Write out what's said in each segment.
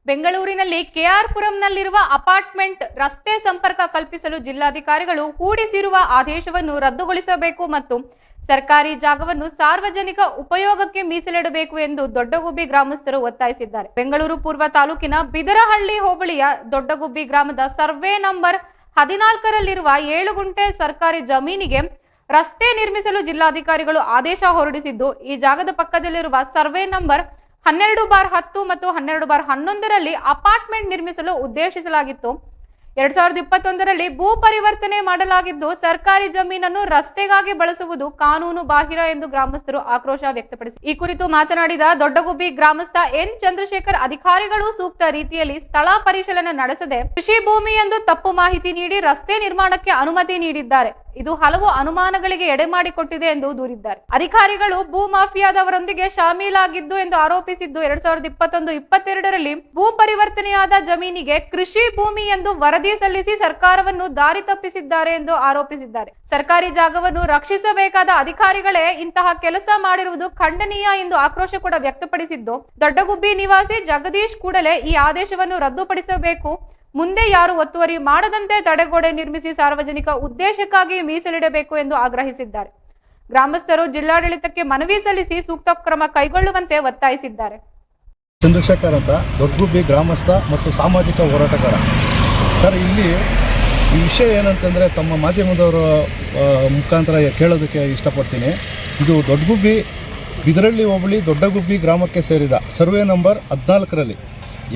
ಬೆಂಗಳೂರಿನಲ್ಲಿ ಕೆಆರ್ಪುರಂನಲ್ಲಿರುವ ಅಪಾರ್ಟ್ಮೆಂಟ್ ರಸ್ತೆ ಸಂಪರ್ಕ ಕಲ್ಪಿಸಲು ಜಿಲ್ಲಾಧಿಕಾರಿಗಳು ಹೂಡಿಸಿರುವ ಆದೇಶವನ್ನು ರದ್ದುಗೊಳಿಸಬೇಕು ಮತ್ತು ಸರ್ಕಾರಿ ಜಾಗವನ್ನು ಸಾರ್ವಜನಿಕ ಉಪಯೋಗಕ್ಕೆ ಮೀಸಲಿಡಬೇಕು ಎಂದು ದೊಡ್ಡಗುಬ್ಬಿ ಗ್ರಾಮಸ್ಥರು ಒತ್ತಾಯಿಸಿದ್ದಾರೆ. ಬೆಂಗಳೂರು ಪೂರ್ವ ತಾಲೂಕಿನ ಬಿದರಹಳ್ಳಿ ಹೋಬಳಿಯ ದೊಡ್ಡಗುಬ್ಬಿ ಗ್ರಾಮದ ಸರ್ವೆ ನಂಬರ್ 14ರಲ್ಲಿರುವ 7 ಗುಂಟೆ ಸರ್ಕಾರಿ ಜಮೀನಿಗೆ ರಸ್ತೆ ನಿರ್ಮಿಸಲು ಜಿಲ್ಲಾಧಿಕಾರಿಗಳು ಆದೇಶ ಹೊರಡಿಸಿದ್ದು, ಈ ಜಾಗದ ಪಕ್ಕದಲ್ಲಿರುವ ಸರ್ವೆ ನಂಬರ್ 12/10 ಮತ್ತು 12/11ರಲ್ಲಿ ಅಪಾರ್ಟ್ಮೆಂಟ್ ನಿರ್ಮಿಸಲು ಉದ್ದೇಶಿಸಲಾಗಿತ್ತು. 2021ರಲ್ಲಿ ಭೂ ಪರಿವರ್ತನೆ ಮಾಡಲಾಗಿದ್ದು, ಸರ್ಕಾರಿ ಜಮೀನನ್ನು ರಸ್ತೆಗಾಗಿ ಬಳಸುವುದು ಕಾನೂನು ಬಾಹಿರ ಎಂದು ಗ್ರಾಮಸ್ಥರು ಆಕ್ರೋಶ ವ್ಯಕ್ತಪಡಿಸಿದರು. ಈ ಕುರಿತು ಮಾತನಾಡಿದ ದೊಡ್ಡಗುಬ್ಬಿ ಗ್ರಾಮಸ್ಥ ಎನ್ ಚಂದ್ರಶೇಖರ್, ಅಧಿಕಾರಿಗಳು ಸೂಕ್ತ ರೀತಿಯಲ್ಲಿ ಸ್ಥಳ ಪರಿಶೀಲನೆ ನಡೆಸದೆ ಕೃಷಿ ಭೂಮಿ ಎಂದು ತಪ್ಪು ಮಾಹಿತಿ ನೀಡಿ ರಸ್ತೆ ನಿರ್ಮಾಣಕ್ಕೆ ಅನುಮತಿ ನೀಡಿದ್ದಾರೆ. ಇದು ಹಲವು ಅನುಮಾನಗಳಿಗೆ ಎಡೆಮಾಡಿಕೊಟ್ಟಿದೆ ಎಂದು ದೂರಿದ್ದಾರೆ. ಅಧಿಕಾರಿಗಳು ಭೂ ಮಾಫಿಯಾದವರೊಂದಿಗೆ ಶಾಮೀಲಾಗಿದ್ದು ಎಂದು ಆರೋಪಿಸಿದ್ದು, 2021-22ರಲ್ಲಿ ಭೂ ಪರಿವರ್ತನೆಯಾದ ಜಮೀನಿಗೆ ಕೃಷಿ ಭೂಮಿ ಎಂದು ವರದಿ ಸಲ್ಲಿಸಿ ಸರ್ಕಾರವನ್ನು ದಾರಿ ತಪ್ಪಿಸಿದ್ದಾರೆ ಎಂದು ಆರೋಪಿಸಿದ್ದಾರೆ. ಸರ್ಕಾರಿ ಜಾಗವನ್ನು ರಕ್ಷಿಸಬೇಕಾದ ಅಧಿಕಾರಿಗಳೇ ಇಂತಹ ಕೆಲಸ ಮಾಡಿರುವುದು ಖಂಡನೀಯ ಎಂದು ಆಕ್ರೋಶ ಕೂಡ ವ್ಯಕ್ತಪಡಿಸಿದ್ದು, ದೊಡ್ಡಗುಬ್ಬಿ ನಿವಾಸಿ ಜಗದೀಶ್ ಕೂಡಲೇ ಈ ಆದೇಶವನ್ನು ರದ್ದುಪಡಿಸಬೇಕು, ಮುಂದೆ ಯಾರು ಒತ್ತುವರಿ ಮಾಡದಂತೆ ತಡೆಗೋಡೆ ನಿರ್ಮಿಸಿ ಸಾರ್ವಜನಿಕ ಉದ್ದೇಶಕ್ಕಾಗಿ ಮೀಸಲಿಡಬೇಕು ಎಂದು ಆಗ್ರಹಿಸಿದ್ದಾರೆ. ಗ್ರಾಮಸ್ಥರು ಜಿಲ್ಲಾಡಳಿತಕ್ಕೆ ಮನವಿ ಸಲ್ಲಿಸಿ ಸೂಕ್ತ ಕ್ರಮ ಕೈಗೊಳ್ಳುವಂತೆ ಒತ್ತಾಯಿಸಿದ್ದಾರೆ. ಚಂದ್ರಶೇಖರ್ ಅಂತ ದೊಡ್ಡಗುಬ್ಬಿ ಗ್ರಾಮಸ್ಥ ಮತ್ತು ಸಾಮಾಜಿಕ ಹೋರಾಟಗಾರ. ಸರ್, ಇಲ್ಲಿ ಈ ವಿಷಯ ಏನಂತಂದರೆ ತಮ್ಮ ಮಾಧ್ಯಮದವರ ಮುಖಾಂತರ ಕೇಳೋದಕ್ಕೆ ಇಷ್ಟಪಡ್ತೀನಿ. ಇದು ದೊಡ್ಡಗುಬ್ಬಿ ಬಿದರಳ್ಳಿ ಹೋಬಳಿ ದೊಡ್ಡಗುಬ್ಬಿ ಗ್ರಾಮಕ್ಕೆ ಸೇರಿದ ಸರ್ವೆ ನಂಬರ್ 14ರಲ್ಲಿ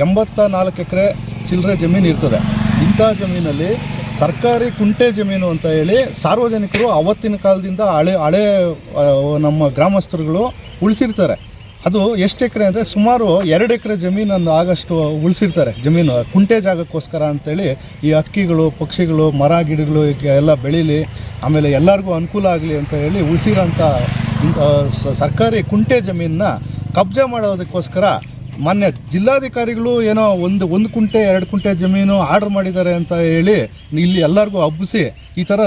84 ಎಕರೆ ಚಿಲ್ಲರೆ ಜಮೀನು ಇರ್ತದೆ. ಇಂಥ ಜಮೀನಲ್ಲಿ ಸರ್ಕಾರಿ ಕುಂಟೆ ಜಮೀನು ಅಂತ ಹೇಳಿ ಸಾರ್ವಜನಿಕರು ಅವತ್ತಿನ ಕಾಲದಿಂದ ಹಳೆ ನಮ್ಮ ಗ್ರಾಮಸ್ಥರುಗಳು ಉಳಿಸಿರ್ತಾರೆ. ಅದು ಎಷ್ಟು ಎಕರೆ ಅಂದರೆ ಸುಮಾರು 2 ಎಕರೆ ಜಮೀನನ್ನು ಆಗಷ್ಟು ಉಳಿಸಿರ್ತಾರೆ. ಜಮೀನು ಕುಂಟೆ ಜಾಗಕ್ಕೋಸ್ಕರ ಅಂತೇಳಿ ಈ ಹಕ್ಕಿಗಳು, ಪಕ್ಷಿಗಳು, ಮರ ಗಿಡಗಳು ಎಲ್ಲ ಬೆಳೀಲಿ, ಆಮೇಲೆ ಎಲ್ಲರಿಗೂ ಅನುಕೂಲ ಆಗಲಿ ಅಂತ ಹೇಳಿ ಉಳಿಸಿರೋಂಥ ಸರ್ಕಾರಿ ಕುಂಟೆ ಜಮೀನನ್ನ ಕಬ್ಜಾ ಮಾಡೋದಕ್ಕೋಸ್ಕರ ಮೊನ್ನೆ ಜಿಲ್ಲಾಧಿಕಾರಿಗಳು ಏನೋ ಒಂದು ಕುಂಟೆ 2 ಕುಂಟೆ ಜಮೀನು ಆರ್ಡರ್ ಮಾಡಿದ್ದಾರೆ ಅಂತ ಹೇಳಿ ಇಲ್ಲಿ ಎಲ್ಲರಿಗೂ ಹಬ್ಬಿಸಿ ಈ ಥರ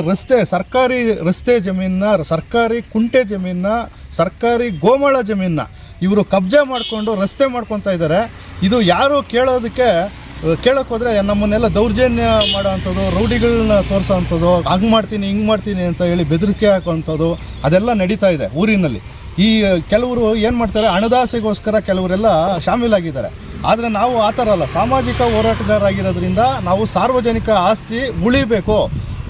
ಸರ್ಕಾರಿ ರಸ್ತೆ ಜಮೀನನ್ನ, ಸರ್ಕಾರಿ ಕುಂಟೆ ಜಮೀನನ್ನ, ಸರ್ಕಾರಿ ಗೋಮಾಳ ಜಮೀನನ್ನ ಇವರು ಕಬ್ಜಾ ಮಾಡಿಕೊಂಡು ರಸ್ತೆ ಮಾಡ್ಕೊತಾ ಇದ್ದಾರೆ. ಇದು ಯಾರು ಕೇಳೋಕ್ಕೆ ಹೋದರೆ ನಮ್ಮನ್ನೆಲ್ಲ ದೌರ್ಜನ್ಯ ಮಾಡೋವಂಥದ್ದು, ರೌಡಿಗಳನ್ನ ತೋರಿಸೋವಂಥದ್ದು, ಹಂಗೆ ಮಾಡ್ತೀನಿ ಹಿಂಗೆ ಮಾಡ್ತೀನಿ ಅಂತ ಹೇಳಿ ಬೆದರಿಕೆ ಹಾಕೋವಂಥದ್ದು ಅದೆಲ್ಲ ನಡೀತಾ ಇದೆ ಊರಿನಲ್ಲಿ. ಈ ಕೆಲವರು ಏನು ಮಾಡ್ತಾರೆ, ಹಣದಾಸೆಗೋಸ್ಕರ ಕೆಲವರೆಲ್ಲ ಶಾಮೀಲಾಗಿದ್ದಾರೆ. ಆದರೆ ನಾವು ಆ ಥರ ಅಲ್ಲ, ಸಾಮಾಜಿಕ ಹೋರಾಟಗಾರರಾಗಿರೋದ್ರಿಂದ ನಾವು ಸಾರ್ವಜನಿಕ ಆಸ್ತಿ ಉಳಿಬೇಕು,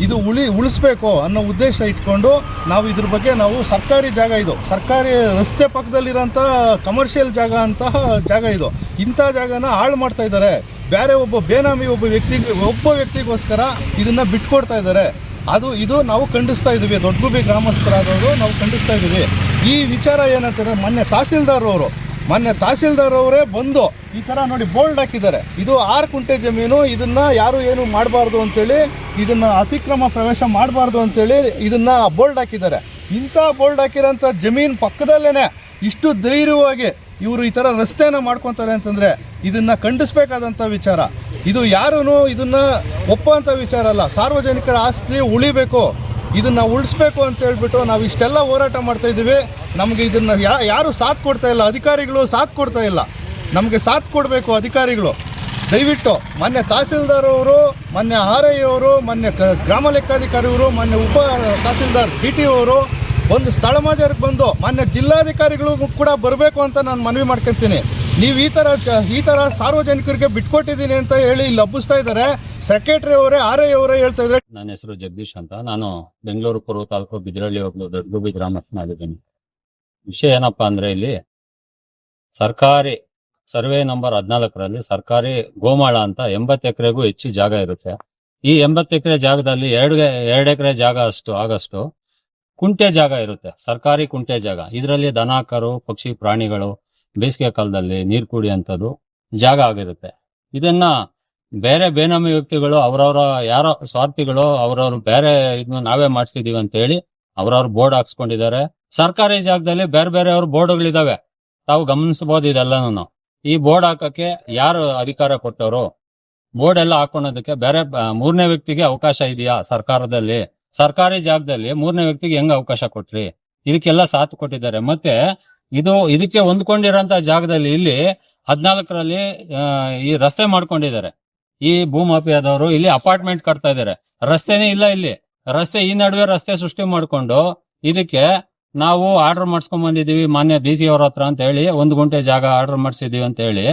ಇದು ಉಳಿಸ್ಬೇಕು ಅನ್ನೋ ಉದ್ದೇಶ ಇಟ್ಕೊಂಡು ನಾವು ಇದ್ರ ಬಗ್ಗೆ ನಾವು ಸರ್ಕಾರಿ ಜಾಗ, ಇದು ಸರ್ಕಾರಿ ರಸ್ತೆ ಪಕ್ಕದಲ್ಲಿರೋಂಥ ಕಮರ್ಷಿಯಲ್ ಜಾಗ ಇದು. ಇಂಥ ಜಾಗನ ಹಾಳು ಮಾಡ್ತಾ ಇದ್ದಾರೆ. ಬೇರೆ ಬೇನಾಮಿ ಒಬ್ಬ ವ್ಯಕ್ತಿಗೋಸ್ಕರ ಇದನ್ನು ಬಿಟ್ಕೊಡ್ತಾ ಇದ್ದಾರೆ. ಇದು ನಾವು ಖಂಡಿಸ್ತಾ ಇದ್ದೀವಿ. ದೊಡ್ಡಗುಬ್ಬಿ ಗ್ರಾಮಸ್ಥರಾದವರು ನಾವು ಖಂಡಿಸ್ತಾ ಇದ್ದೀವಿ. ಈ ವಿಚಾರ ಏನಂತಾರೆ, ಮೊನ್ನೆ ತಹಸೀಲ್ದಾರ್ ಅವರೇ ಬಂದು ಈ ಥರ ನೋಡಿ ಬೋಲ್ಡ್ ಹಾಕಿದ್ದಾರೆ. ಇದು 6 ಕುಂಟೆ ಜಮೀನು, ಇದನ್ನು ಯಾರು ಏನು ಮಾಡಬಾರ್ದು ಅಂತೇಳಿ, ಇದನ್ನು ಅತಿಕ್ರಮ ಪ್ರವೇಶ ಮಾಡಬಾರ್ದು ಅಂತೇಳಿ ಇದನ್ನು ಬೋಲ್ಡ್ ಹಾಕಿದ್ದಾರೆ. ಇಂಥ ಬೋಲ್ಡ್ ಹಾಕಿರೋಂಥ ಜಮೀನು ಪಕ್ಕದಲ್ಲೇ ಇಷ್ಟು ಧೈರ್ಯವಾಗಿ ಇವರು ಈ ಥರ ರಸ್ತೆನ ಮಾಡ್ಕೊತಾರೆ ಅಂತಂದರೆ ಇದನ್ನು ಖಂಡಿಸಬೇಕಾದಂಥ ವಿಚಾರ. ಇದು ಯಾರೂ ಇದನ್ನು ಒಪ್ಪುವಂಥ ವಿಚಾರ ಅಲ್ಲ. ಸಾರ್ವಜನಿಕರ ಆಸ್ತಿ ಉಳಿಬೇಕು, ಇದನ್ನು ಉಳಿಸ್ಬೇಕು ಅಂತ ಹೇಳ್ಬಿಟ್ಟು ನಾವು ಇಷ್ಟೆಲ್ಲ ಹೋರಾಟ ಮಾಡ್ತಾಯಿದ್ದೀವಿ. ನಮಗೆ ಇದನ್ನು ಯಾರು ಸಾಥ್ ಕೊಡ್ತಾ ಇಲ್ಲ, ಅಧಿಕಾರಿಗಳು ಸಾಥ್ ಕೊಡ್ತಾ ಇಲ್ಲ. ನಮಗೆ ಸಾಥ್ ಕೊಡಬೇಕು ಅಧಿಕಾರಿಗಳು. ದಯವಿಟ್ಟು ಮೊನ್ನೆ ತಹಸೀಲ್ದಾರ್ ಅವರು, ಮೊನ್ನೆ RI ಅವರು, ಮೊನ್ನೆ ಗ್ರಾಮ ಲೆಕ್ಕಾಧಿಕಾರಿಯವರು, ಮೊನ್ನೆ ಉಪ ತಹಸೀಲ್ದಾರ್ DTO ಅವರು ಒಂದು ಸ್ಥಳ ಮಾಜರಿಗೆ ಬಂದು ಮೊನ್ನೆ ಜಿಲ್ಲಾಧಿಕಾರಿಗಳು ಕೂಡ ಬರಬೇಕು ಅಂತ ನಾನು ಮನವಿ ಮಾಡ್ಕೊತೀನಿ. ನೀವು ಈ ಥರ ಸಾರ್ವಜನಿಕರಿಗೆ ಬಿಟ್ಕೊಟ್ಟಿದ್ದೀನಿ ಅಂತ ಹೇಳಿ ಇಲ್ಲಿ ಹಬ್ಬಿಸ್ತಾ ಇದ್ದಾರೆ. ಸೆಕ್ರೆಟರಿ ಅವರೇ, RI ಅವರೇ ಹೇಳ್ತಾ ಇದ್ದಾರೆ. ನನ್ನ ಹೆಸರು ಜಗದೀಶ್ ಅಂತ. ನಾನು ಬೆಂಗಳೂರು ಪೂರ್ವ ತಾಲೂಕು ಬಿದರಳ್ಳಿ ಹೋಬಳಿ ದೊಡ್ಡಗುಬ್ಬಿ ಗ್ರಾಮಸ್ಥನಾಗಿದ್ದೀನಿ. ವಿಷಯ ಏನಪ್ಪಾ ಅಂದ್ರೆ, ಇಲ್ಲಿ ಸರ್ಕಾರಿ ಸರ್ವೆ ನಂಬರ್ 14ರಲ್ಲಿ ಸರ್ಕಾರಿ ಗೋಮಾಳ ಅಂತ 80 ಎಕರೆಗೂ ಹೆಚ್ಚು ಜಾಗ ಇರುತ್ತೆ. ಈ 80 ಎಕರೆ ಜಾಗದಲ್ಲಿ 2 ಎಕರೆ ಜಾಗ ಆಗಷ್ಟು ಕುಂಟೆ ಜಾಗ ಇರುತ್ತೆ, ಸರ್ಕಾರಿ ಕುಂಟೆ ಜಾಗ. ಇದರಲ್ಲಿ ದನ ಕರು, ಪಕ್ಷಿ, ಪ್ರಾಣಿಗಳು ಬೇಸಿಗೆ ಕಾಲದಲ್ಲಿ ನೀರು ಕುಡಿಯುವಂಥದ್ದು ಜಾಗ ಆಗಿರುತ್ತೆ. ಇದನ್ನ ಬೇರೆ ಬೇನಾಮಿ ವ್ಯಕ್ತಿಗಳು, ಅವರವರ ಯಾರೋ ಸ್ವಾರ್ಥಿಗಳು, ಅವರವ್ರು ಬೇರೆ ಇದನ್ನ ನಾವೇ ಮಾಡಿಸಿದೀವಿ ಅಂತ ಹೇಳಿ ಅವರವ್ರು ಬೋರ್ಡ್ ಹಾಕ್ಸ್ಕೊಂಡಿದ್ದಾರೆ. ಸರ್ಕಾರಿ ಜಾಗದಲ್ಲಿ ಬೇರೆಯವ್ರ ಬೋರ್ಡ್ಗಳಿದಾವೆ, ತಾವು ಗಮನಿಸಬಹುದು. ಇದೆಲ್ಲನೂ ಈ ಬೋರ್ಡ್ ಹಾಕಕ್ಕೆ ಯಾರು ಅಧಿಕಾರ ಕೊಟ್ಟವರು? ಬೋರ್ಡ್ ಎಲ್ಲ ಹಾಕೊಳ್ಳೋದಕ್ಕೆ ಬೇರೆ 3ನೇ ವ್ಯಕ್ತಿಗೆ ಅವಕಾಶ ಇದೆಯಾ ಸರ್ಕಾರದಲ್ಲಿ? ಸರ್ಕಾರಿ ಜಾಗದಲ್ಲಿ 3ನೇ ವ್ಯಕ್ತಿಗೆ ಹೆಂಗ್ ಅವಕಾಶ ಕೊಟ್ರಿ? ಇದಕ್ಕೆಲ್ಲ ಸಾಥ್ ಕೊಟ್ಟಿದ್ದಾರೆ. ಮತ್ತೆ ಇದಕ್ಕೆ ಹೊಂದ್ಕೊಂಡಿರೋಂತ ಜಾಗದಲ್ಲಿ ಇಲ್ಲಿ 14ರಲ್ಲಿ ಈ ರಸ್ತೆ ಮಾಡ್ಕೊಂಡಿದ್ದಾರೆ. ಈ ಭೂಮಾಫಿಯಾದವರು ಇಲ್ಲಿ ಅಪಾರ್ಟ್ಮೆಂಟ್ ಕಟ್ತಾ ಇದ್ದಾರೆ. ರಸ್ತೆನೇ ಇಲ್ಲ ಇಲ್ಲಿ. ರಸ್ತೆ ಈ ನಡುವೆ ರಸ್ತೆ ಸೃಷ್ಟಿ ಮಾಡ್ಕೊಂಡು ಇದಕ್ಕೆ ನಾವು ಆರ್ಡರ್ ಮಾಡಿಸ್ಕೊಂಡ್ ಬಂದಿದೀವಿ ಮಾನ್ಯ ಡಿ ಸಿ ಅವ್ರ ಹತ್ರ ಅಂತ ಹೇಳಿ 1 ಗುಂಟೆ ಜಾಗ ಆರ್ಡರ್ ಮಾಡಿಸಿದೀವಿ ಅಂತ ಹೇಳಿ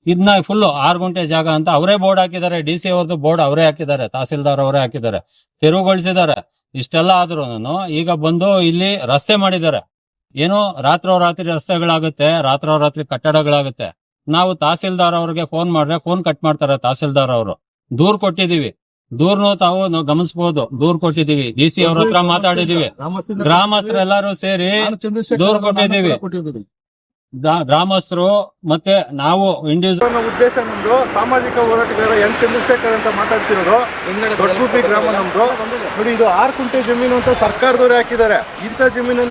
ಇದನ್ನ ಫುಲ್ 6 ಗುಂಟೆ ಜಾಗ ಅಂತ ಅವರೇ ಬೋರ್ಡ್ ಹಾಕಿದ್ದಾರೆ. ಡಿ ಸಿ ಅವ್ರದ್ದು ಬೋರ್ಡ್ ಅವರೇ ಹಾಕಿದ್ದಾರೆ, ತಹಸೀಲ್ದಾರ್ ಅವರೇ ಹಾಕಿದ್ದಾರೆ, ತೆರವುಗೊಳಿಸಿದ್ದಾರೆ. ಇಷ್ಟೆಲ್ಲ ಆದ್ರೂ ಈಗ ಬಂದು ಇಲ್ಲಿ ರಸ್ತೆ ಮಾಡಿದ್ದಾರೆ. ಏನೋ ರಾತ್ರಿ ರಸ್ತೆಗಳಾಗುತ್ತೆ, ರಾತ್ರಿ ಕಟ್ಟಡಗಳಾಗುತ್ತೆ. ನಾವು ತಹಸೀಲ್ದಾರ್ ಅವ್ರಿಗೆ ಫೋನ್ ಮಾಡ್ರೆ ಫೋನ್ ಕಟ್ ಮಾಡ್ತಾರೆ ತಹಸೀಲ್ದಾರ್ ಅವರು. ದೂರ್ ಕೊಟ್ಟಿದೀವಿ, ದೂರ್ನು ತಾವು ಗಮನಿಸಬಹುದು. ದೂರ್ ಕೊಟ್ಟಿದೀವಿ, ಡಿ ಸಿ ಅವ್ರ ಹತ್ರ ಮಾತಾಡಿದೀವಿ, ಗ್ರಾಮಸ್ಥರೆಲ್ಲರೂ ಸೇರಿ ದೂರ್ ಕೊಟ್ಟಿದ್ದೀವಿ. ಗ್ರಾಮಸ್ಥರು ಮತ್ತೆ ನಾವು ಇಂಡಿವಿಜುವಲ್ ಉದ್ದೇಶ ನಮ್ದು ಸಾಮಾಜಿಕ ಹೋರಾಟಗಾರ ಎನ್ ಚಂದ್ರಶೇಖರ್ ಅಂತ ಮಾತಾಡ್ತಿರೋದು. ದೊಡ್ಡಗುಬ್ಬಿ ಗ್ರಾಮ ನಮ್ದು. ನೋಡಿ, ಇದು 6 ಕುಂಟೆ ಜಮೀನು ಅಂತ ಸರ್ಕಾರದವರೇ ಹಾಕಿದ್ದಾರೆ. ಇಂಥ ಜಮೀನು